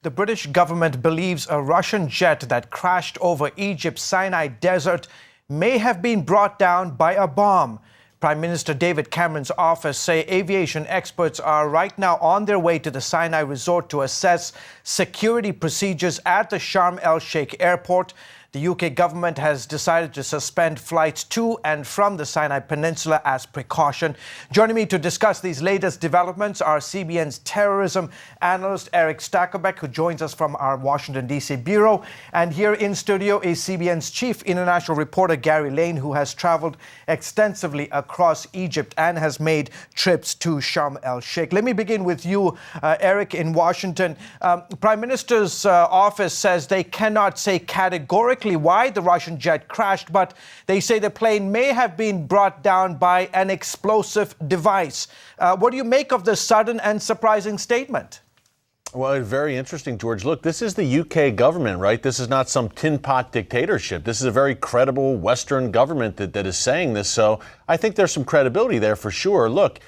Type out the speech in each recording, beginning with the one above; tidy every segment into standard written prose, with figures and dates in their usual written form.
The British government believes a Russian jet that crashed over Egypt's Sinai desert may have been brought down by a bomb. Prime Minister David Cameron's office say aviation experts are right now on their way to the Sinai resort to assess security procedures at the Sharm al-Sheikh airport. The UK government has decided to suspend flights to and from the Sinai Peninsula as precaution. Joining me to discuss these latest developments are CBN's terrorism analyst Eric Stakelbeck, who joins us from our Washington, D.C. bureau. And here in studio is CBN's chief international reporter Gary Lane, who has traveled extensively across Egypt and has made trips to Sharm el-Sheikh. Let me begin with you, Eric, in Washington. Prime Minister's office says they cannot say categorically why the Russian jet crashed, but they say the plane may have been brought down by an explosive device. What do you make of this sudden and surprising statement? Well, very interesting, George. Look, this is the UK government, right? This is not some tin pot dictatorship. This is a very credible Western government that is saying this. So I think there's some credibility there for sure. Look,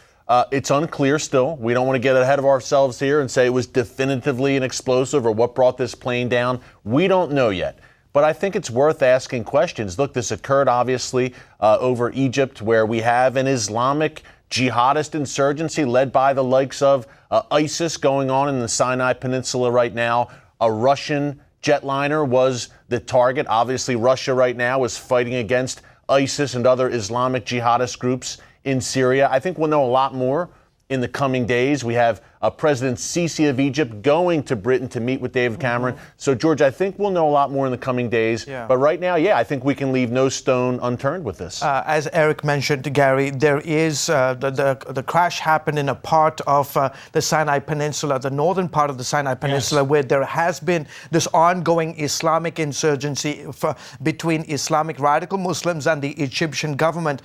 it's unclear still. We don't want to get ahead of ourselves here and say it was definitively an explosive or what brought this plane down. We don't know yet. But I think it's worth asking questions. Look, this occurred obviously over Egypt, where we have an Islamic jihadist insurgency led by the likes of ISIS going on in the Sinai Peninsula right now. A Russian jetliner was the target. Obviously, Russia right now is fighting against ISIS and other Islamic jihadist groups in Syria. I think we'll know a lot more in the coming days. We have President Sisi of Egypt going to Britain to meet with David Cameron. So, George, I think we'll know a lot more in the coming days. Yeah. But right now, I think we can leave no stone unturned with this. As Eric mentioned, Gary, there is the crash happened in a part of the Sinai Peninsula, the northern part of the Sinai Peninsula, where there has been this ongoing Islamic insurgency between Islamic radical Muslims and the Egyptian government.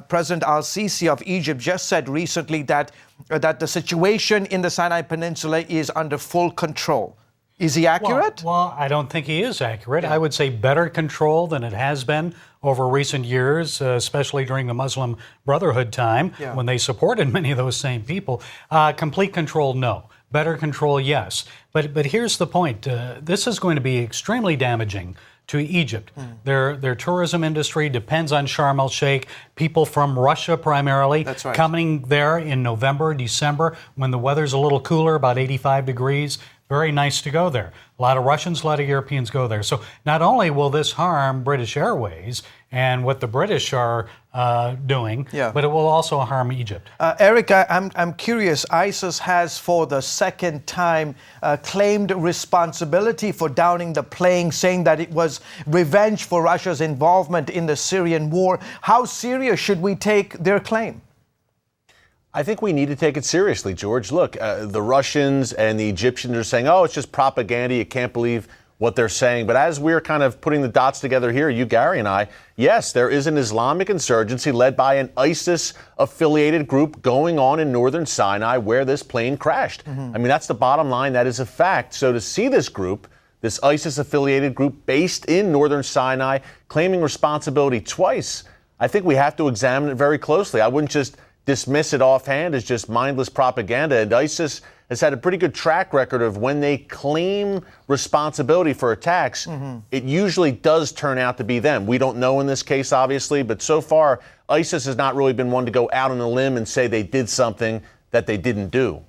President al-Sisi of Egypt just said recently that the situation in the Sinai Peninsula is under full control. Is he accurate? Well, I don't think he is accurate. I would say better control than it has been over recent years, especially during the Muslim Brotherhood time, when they supported many of those same people. Complete control, no. Better control, yes. But here's the point. This is going to be extremely damaging to Egypt. Their tourism industry depends on Sharm el-Sheikh. People from Russia primarily coming there in November, December, when the weather's a little cooler, about 85 degrees. Very nice to go there. A lot of Russians, a lot of Europeans go there. So not only will this harm British Airways and what the British are doing, but it will also harm Egypt. Eric, I'm curious. ISIS has, for the second time, claimed responsibility for downing the plane, saying that it was revenge for Russia's involvement in the Syrian war. How serious should we take their claim? I think we need to take it seriously, George. Look, the Russians and the Egyptians are saying, oh, it's just propaganda. You can't believe what they're saying. But as we're kind of putting the dots together here, you, Gary, and I, yes, there is an Islamic insurgency led by an ISIS-affiliated group going on in northern Sinai where this plane crashed. I mean, that's the bottom line. That is a fact. So to see this group, this ISIS-affiliated group based in northern Sinai, claiming responsibility twice, I think we have to examine it very closely. I wouldn't just dismiss it offhand as just mindless propaganda. And ISIS has had a pretty good track record of when they claim responsibility for attacks, it usually does turn out to be them. We don't know in this case, obviously, but so far, ISIS has not really been one to go out on a limb and say they did something that they didn't do.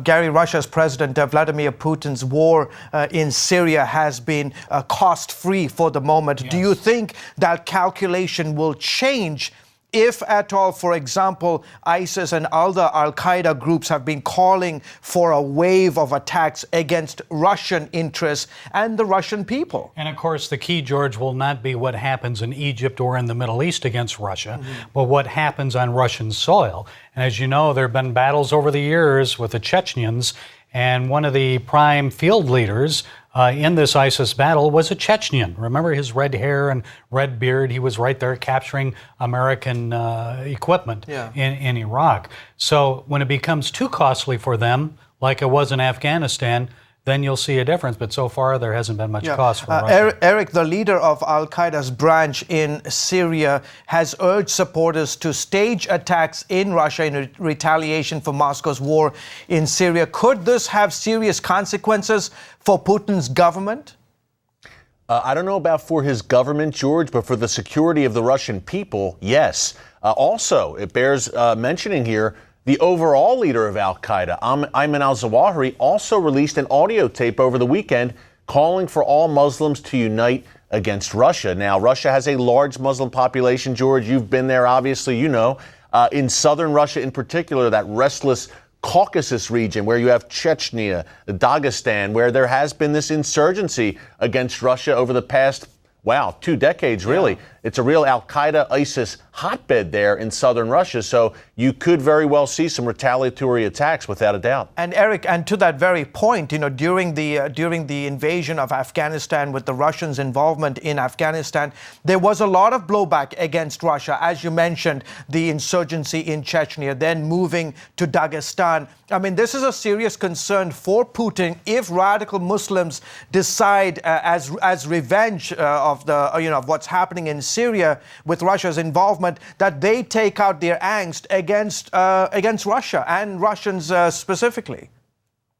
Gary, Russia's President Vladimir Putin's war in Syria has been cost-free for the moment. Do you think that calculation will change if at all? For example, ISIS and other al-Qaeda groups have been calling for a wave of attacks against Russian interests and the Russian people. And of course, the key, George, will not be what happens in Egypt or in the Middle East against Russia, but what happens on Russian soil. And as you know, there have been battles over the years with the Chechens, and one of the prime field leaders in this ISIS battle was a Chechen. Remember his red hair and red beard? He was right there capturing American equipment in Iraq. So when it becomes too costly for them, like it was in Afghanistan, then you'll see a difference. But so far, there hasn't been much cost for Russia. Eric, the leader of al-Qaeda's branch in Syria, has urged supporters to stage attacks in Russia in retaliation for Moscow's war in Syria. Could this have serious consequences for Putin's government? I don't know about for his government, George, but for the security of the Russian people, yes. Also, it bears mentioning here, the overall leader of al-Qaeda, Ayman al-Zawahiri, also released an audio tape over the weekend calling for all Muslims to unite against Russia. Now, Russia has a large Muslim population, George. You've been there, obviously, you know. In southern Russia in particular, that restless Caucasus region where you have Chechnya, Dagestan, where there has been this insurgency against Russia over the past, 2 decades, really. Yeah. It's a real al-Qaeda, ISIS hotbed there in southern Russia. So you could very well see some retaliatory attacks without a doubt. And Eric, and to that very point, during the invasion of Afghanistan, with the Russians' involvement in Afghanistan, there was a lot of blowback against Russia. As you mentioned, the insurgency in Chechnya, then moving to Dagestan. I mean, this is a serious concern for Putin if radical Muslims decide, as revenge of what's happening in Syria with Russia's involvement, that they take out their angst against Russia and Russians specifically.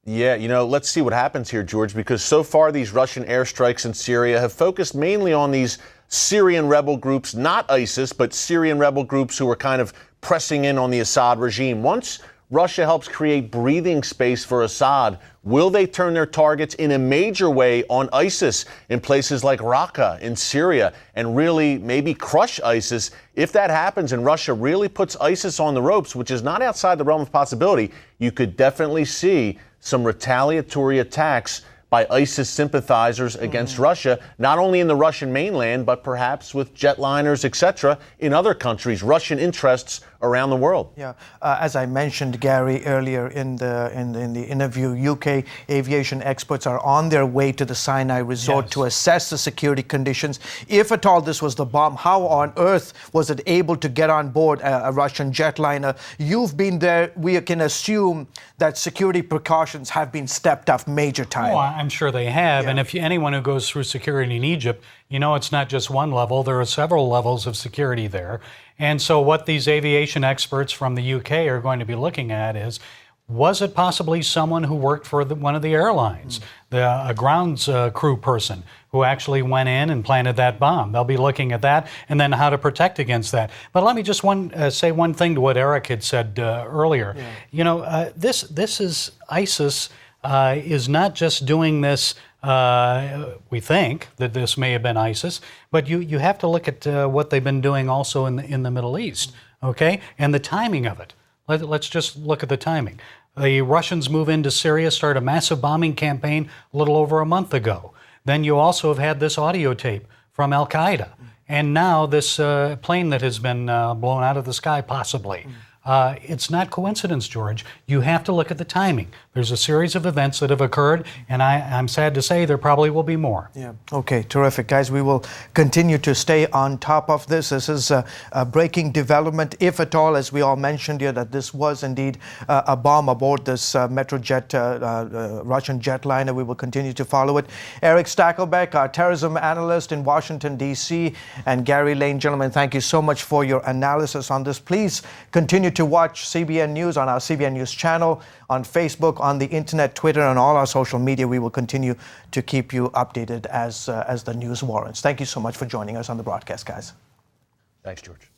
Yeah, let's see what happens here, George, because so far these Russian airstrikes in Syria have focused mainly on these Syrian rebel groups, not ISIS, but Syrian rebel groups who are kind of pressing in on the Assad regime. Once Russia helps create breathing space for Assad, will they turn their targets in a major way on ISIS in places like Raqqa in Syria and really maybe crush ISIS? If that happens and Russia really puts ISIS on the ropes, which is not outside the realm of possibility, you could definitely see some retaliatory attacks by ISIS sympathizers against Russia, not only in the Russian mainland, but perhaps with jetliners, etc., in other countries, Russian interests around the world. Yeah, as I mentioned, Gary, earlier in the interview, UK aviation experts are on their way to the Sinai resort to assess the security conditions. If at all this was the bomb, how on earth was it able to get on board a Russian jetliner? You've been there. We can assume that security precautions have been stepped up major time. Oh, I'm sure they have. Yeah. And if anyone who goes through security in Egypt, it's not just one level. There are several levels of security there. And so what these aviation experts from the UK are going to be looking at is, was it possibly someone who worked for one of the airlines, a grounds crew person who actually went in and planted that bomb? They'll be looking at that and then how to protect against that. But let me just say one thing to what Eric had said earlier. Yeah. This is ISIS is not just doing this. We think that this may have been ISIS, but you have to look at what they've been doing also in the Middle East, okay? And the timing of it. Let's just look at the timing. The Russians move into Syria, start a massive bombing campaign a little over a month ago. Then you also have had this audio tape from al-Qaeda. And now this plane that has been blown out of the sky, possibly. It's not coincidence, George. You have to look at the timing. There's a series of events that have occurred, and I'm sad to say there probably will be more. Yeah. Okay, terrific. Guys, we will continue to stay on top of this. This is a breaking development, if at all, as we all mentioned here, that this was indeed a bomb aboard this Metrojet Russian jetliner. We will continue to follow it. Eric Stakelbeck, our terrorism analyst in Washington, D.C., and Gary Lane. Gentlemen, thank you so much for your analysis on this. Please continue to watch CBN News on our CBN News channel, on Facebook, on the internet, Twitter, and all our social media. We will continue to keep you updated as the news warrants. Thank you so much for joining us on the broadcast, guys. Thanks, George.